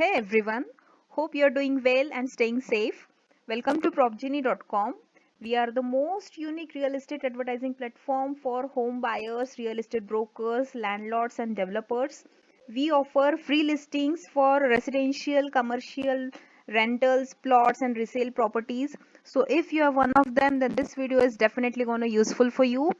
Hey everyone, hope you're doing well and staying safe. Welcome to propgenie.com. We are the most unique real estate advertising platform for home buyers, real estate brokers, landlords, and developers. We offer free listings for residential, commercial, rentals, plots, and resale properties. So if you are one of them, then this video is definitely going to be useful for you.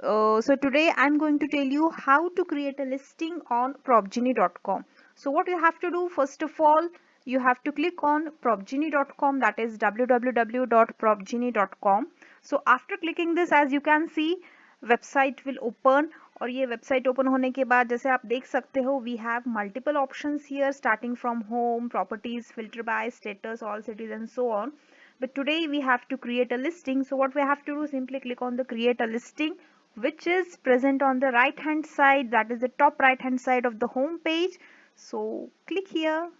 So today I'm going to tell you how to create a listing on propgenie.com. So what you have to do, first of all, you have to click on propgenie.com, that is www.propgenie.com. So after clicking this, as you can see, website will open. और ये website open होने के बाद जैसे आप देख सकते हो, we have multiple options here starting from home, properties, filter by status, all cities and so on. But today we have to create a listing. So what we have to do, simply click on the create a listing, which is present on the right hand side, that is the top right hand side of the home page. So click here.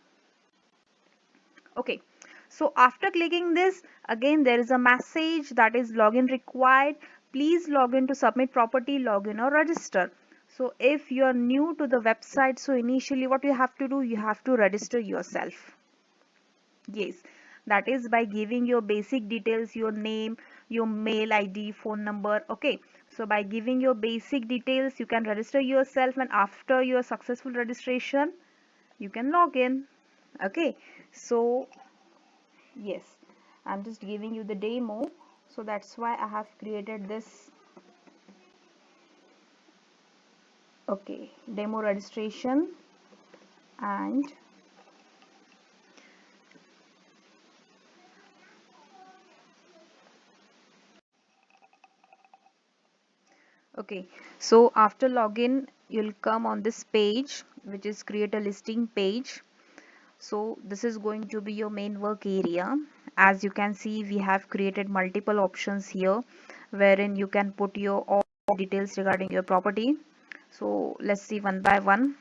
Okay, so after clicking this, again there is a message that is login required. Please log in to submit property, login or register. So if you are new to the website, so initially what you have to do, you have to register yourself. Yes, that is by giving your basic details, your name, your mail ID, phone number. Okay, so by giving your basic details, you can register yourself, and after your successful registration, you can log in. Okay, so yes, I'm just giving you the demo, so that's why I have created this. Okay, demo registration, and okay, so after login, you'll come on this page, which is create a listing page. So this is going to be your main work area. As you can see, we have created multiple options here, wherein you can put your all details regarding your property. So let's see one by one.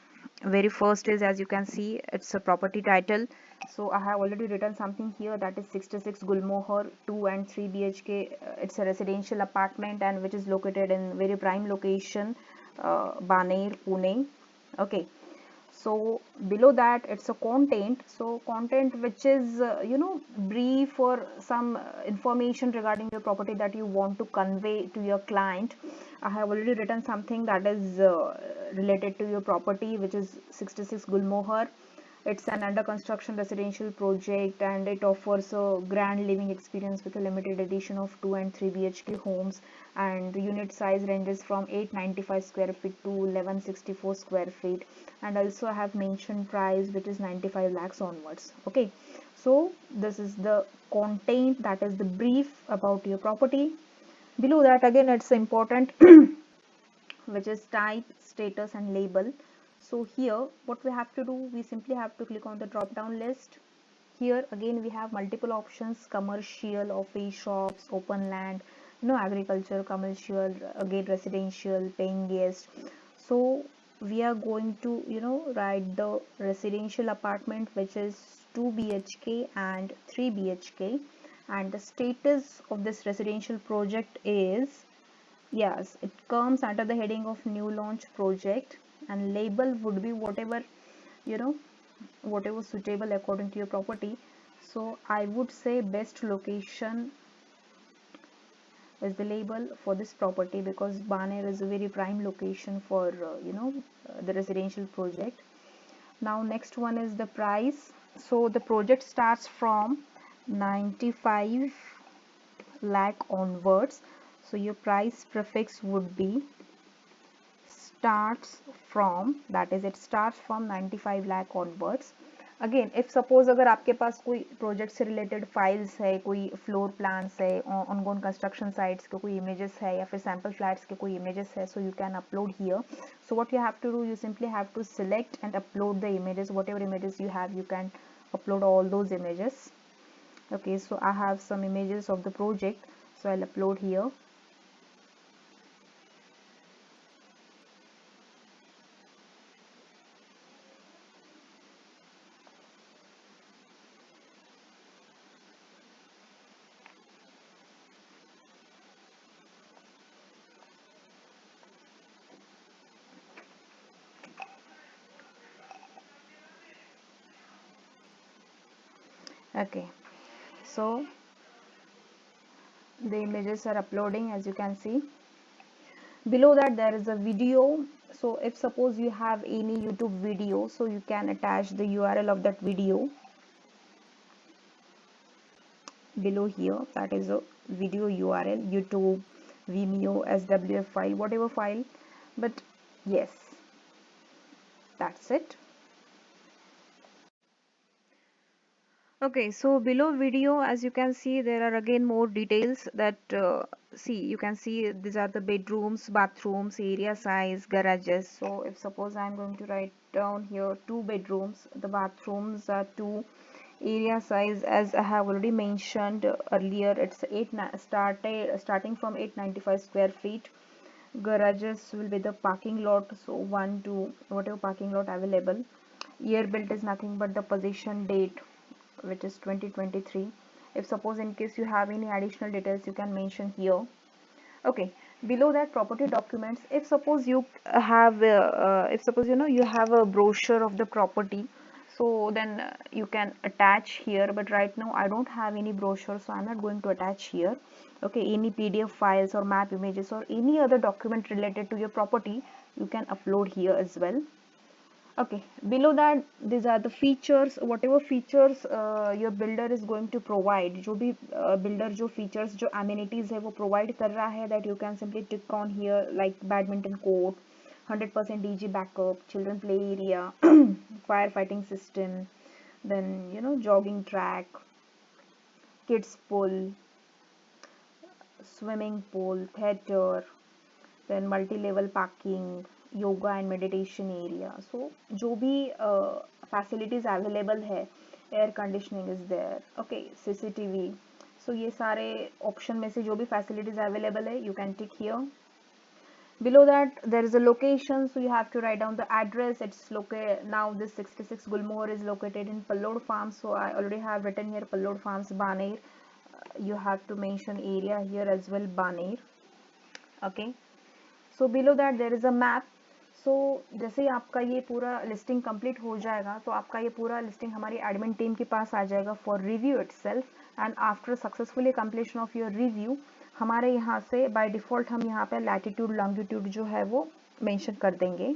Very first is, as you can see, it's a property title. So I have already written something here, that is 66 Gulmohar 2 and 3 BHK. It's a residential apartment and which is located in very prime location, Baner, Pune. Okay, so below that it's a content, so content which is brief or some information regarding your property that you want to convey to your client. I have already written something that is related to your property, which is 66 Gulmohar. It's an under construction residential project and it offers a grand living experience with a limited edition of 2 and 3 BHK homes, and the unit size ranges from 895 square feet to 1164 square feet, and also I have mentioned price, which is 95 lakhs onwards. Okay, so this is the content, that is the brief about your property. Below that, again, it's important which is type, status and label. So here what we have to do, we simply have to click on the drop down list. Here again we have multiple options: commercial, office, shops, open land, agriculture, commercial, again residential, paying guest. So we are going to write the residential apartment, which is 2 BHK and 3 BHK, and the status of this residential project is, yes, it comes under the heading of new launch project, and label would be whatever you know whatever suitable according to your property. So I would say best location is the label for this property, because Baner is a very prime location for the residential project. Now next one is the price. So the project starts from 95 lakh onwards, so your price prefix would be starts from, that is it starts from 95 lakh onwards. Again if suppose अगर आपके पास कोई project से related files है, कोई floor plans है, ongoing construction sites के कोई images है, या फिर सैम्पल फ्लैट्स के कोई इमेजेस है, so you can upload here. So what you have to do, you simply have to select and upload the images, whatever images you have, you can upload all those images. Okay, so I have some images of the project, so I'll upload here. Okay, so the images are uploading, as you can see. Below that there is a video. So if suppose you have any YouTube video, so you can attach the URL of that video below here. That is a video URL, YouTube, Vimeo, SWF file, whatever file. But yes, that's it. Okay, so below video, as you can see, there are again more details that see, you can see these are the bedrooms, bathrooms, area size, garages. So if suppose I'm going to write down here two bedrooms, the bathrooms are two, area size as I have already mentioned earlier, it's starting from 895 square feet. Garages will be the parking lot, so one, two, whatever parking lot available. Year built is nothing but the possession date, which is 2023. If suppose in case you have any additional details, you can mention here. Okay, below that property documents, if suppose you have if suppose you have a brochure of the property, so then you can attach here, but right now I don't have any brochure, so I'm not going to attach here. Okay, any PDF files or map images or any other document related to your property, you can upload here as well. Okay, below that these are the features, whatever features your builder is going to provide, जो भी builder जो features जो amenities है वो provide कर रहा है, that you can simply tick on here, like badminton court, 100% DG backup, children play area, firefighting system, then jogging track, kids pool, swimming pool, theater, then multi-level parking, yoga and meditation area. So जो भी facilities available है, air conditioning is there, okay, CCTV. So ये सारे option में से जो भी facilities available है, you can tick here. Below that there is a location, so you have to write down the address. It's located now, this 66 Gulmohar is located in Pallod Farms, so I already have written here Pallod Farms, Baner. You have to mention area here as well, Baner. Okay, so below that there is a map. So जैसे ही आपका ये पूरा listing complete हो जाएगा, तो आपका ये पूरा लिस्टिंग हमारी एडमिन टीम के पास आ जाएगा for review itself. And after successfully completion of your review, हमारे यहाँ से बाय डिफ़ॉल्ट हम यहाँ पे लैटिट्यूड लॉन्गिट्यूड जो है वो मेंशन कर देंगे.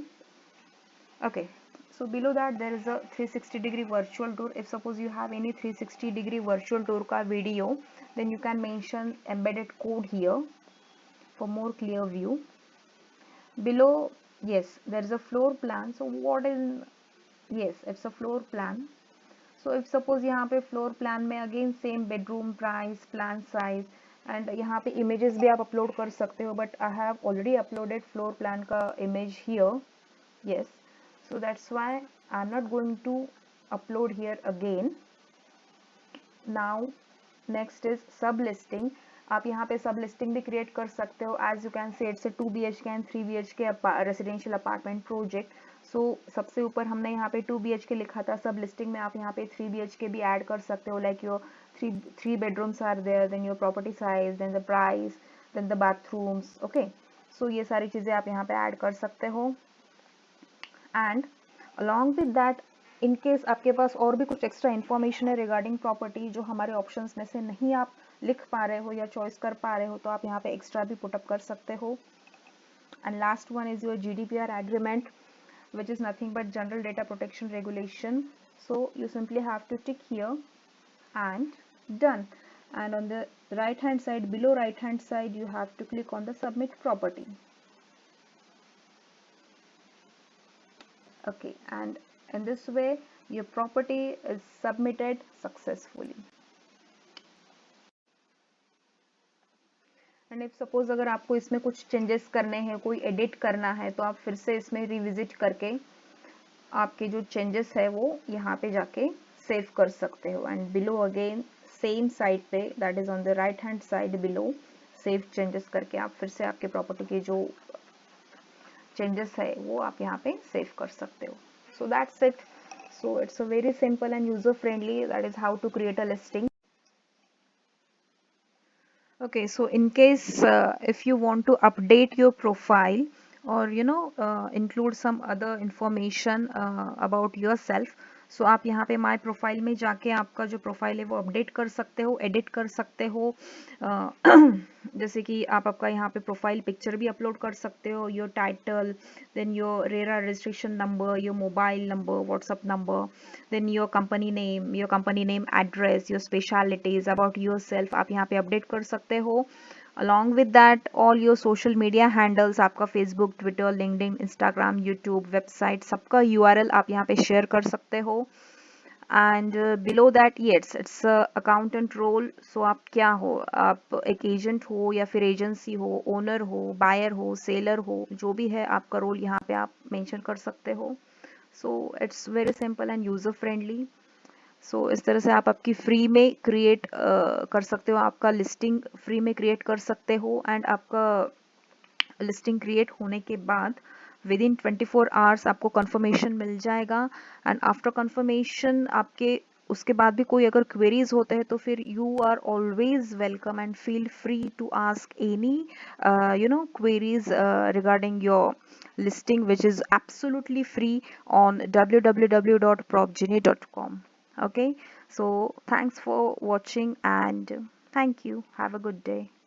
Okay, so below that there is a 360-degree virtual tour. If suppose you have any 360-degree virtual tour का video, then you can mention embedded code here for more clear view. Below, yes, there is a floor plan. So what is, yes, it's a floor plan. So if suppose यहाँ पे floor plan में again same bedroom price, plan size, and यहाँ पे images भी आप upload कर सकते हो, but I have already uploaded floor plan का image here. Yes, so that's why I'm not going to upload here again. Now next is sub listing. आप यहाँ पे सब लिस्टिंग भी क्रिएट कर सकते हो. As you can say it's a 2 BHK and 3 BHK residential apartment project. So सबसे ऊपर हमने यहाँ पे 2 BHK लिखा था. सब लिस्टिंग में आप यहाँ पे 3 BHK भी ऐड कर सकते हो. Like your three bedrooms are there, then your property size, then the price, then the bathrooms. Okay, so ये सारी चीज़ें आप यहाँ पे ऐड कर सकते हो. And along with that, in case आपके पास और भी कुछ एक्स्ट्रा इन्फॉर्मेशन है रिगार्डिंग प्रॉपर्टी जो हमारे ऑप्शंस में से नहीं आप लिख पा रहे हो या चॉइस कर पा रहे हो, तो आप यहाँ पे एक्स्ट्रा भी पुटअप कर सकते हो. And last one is your GDPR agreement, which is nothing but general data protection regulation. So you simply have to tick here and done. And on the right hand side, below right hand side, you have to click on the submit property. Okay, and in this way your property is submitted successfully. And if suppose अगर आपको इसमें कुछ changes करने हैं, कोई edit करना है, तो आप फिर से इसमें रिविजिट करके आपके जो चेंजेस है वो यहाँ पे जाके सेव कर सकते हो. And below again same side पे, that is on the right hand side below, save changes करके आप फिर से आपके प्रॉपर्टी के जो चेंजेस है वो आप यहाँ पे सेव कर सकते हो. So that's it. So it's a very simple and user friendly, that is how to create a listing. Okay, so in case if you want to update your profile or include some other information about yourself, सो आप यहाँ पे my profile में जाके आपका जो profile है वो update कर सकते हो, एडिट कर सकते हो। अ, जैसे कि आप आपका यहाँ पे प्रोफाइल पिक्चर भी अपलोड कर सकते हो, your title, then your RERA registration number, your mobile number, WhatsApp number, then your company name, address, your specialities about yourself आप यहाँ पे अपडेट कर सकते हो। along with that all your social media handles, आपका Facebook, Twitter, LinkedIn, Instagram, YouTube, website, सबका URL आप यहाँ पे शेयर कर सकते हो। And below that yeah it's it's accountant role. So आप क्या हो, आप एक एजेंट हो या फिर एजेंसी हो, ओनर हो, बायर हो, सेलर हो, जो भी है आपका रोल यहाँ पे आप मेंशन कर सकते हो। So it's very simple and user friendly. So इस तरह से आप आपकी फ्री में क्रिएट कर सकते हो, आपका लिस्टिंग फ्री में क्रिएट कर सकते हो। एंड आपका लिस्टिंग क्रिएट होने के बाद विद इन 24 आवर्स आपको कंफर्मेशन मिल जाएगा। एंड आफ्टर कंफर्मेशन आपके उसके बाद भी कोई अगर क्वेरीज होते हैं तो फिर you are always welcome and feel free to ask any queries regarding your listing, which is absolutely free on www.propgenie.com. Okay, so thanks for watching and thank you. Have a good day.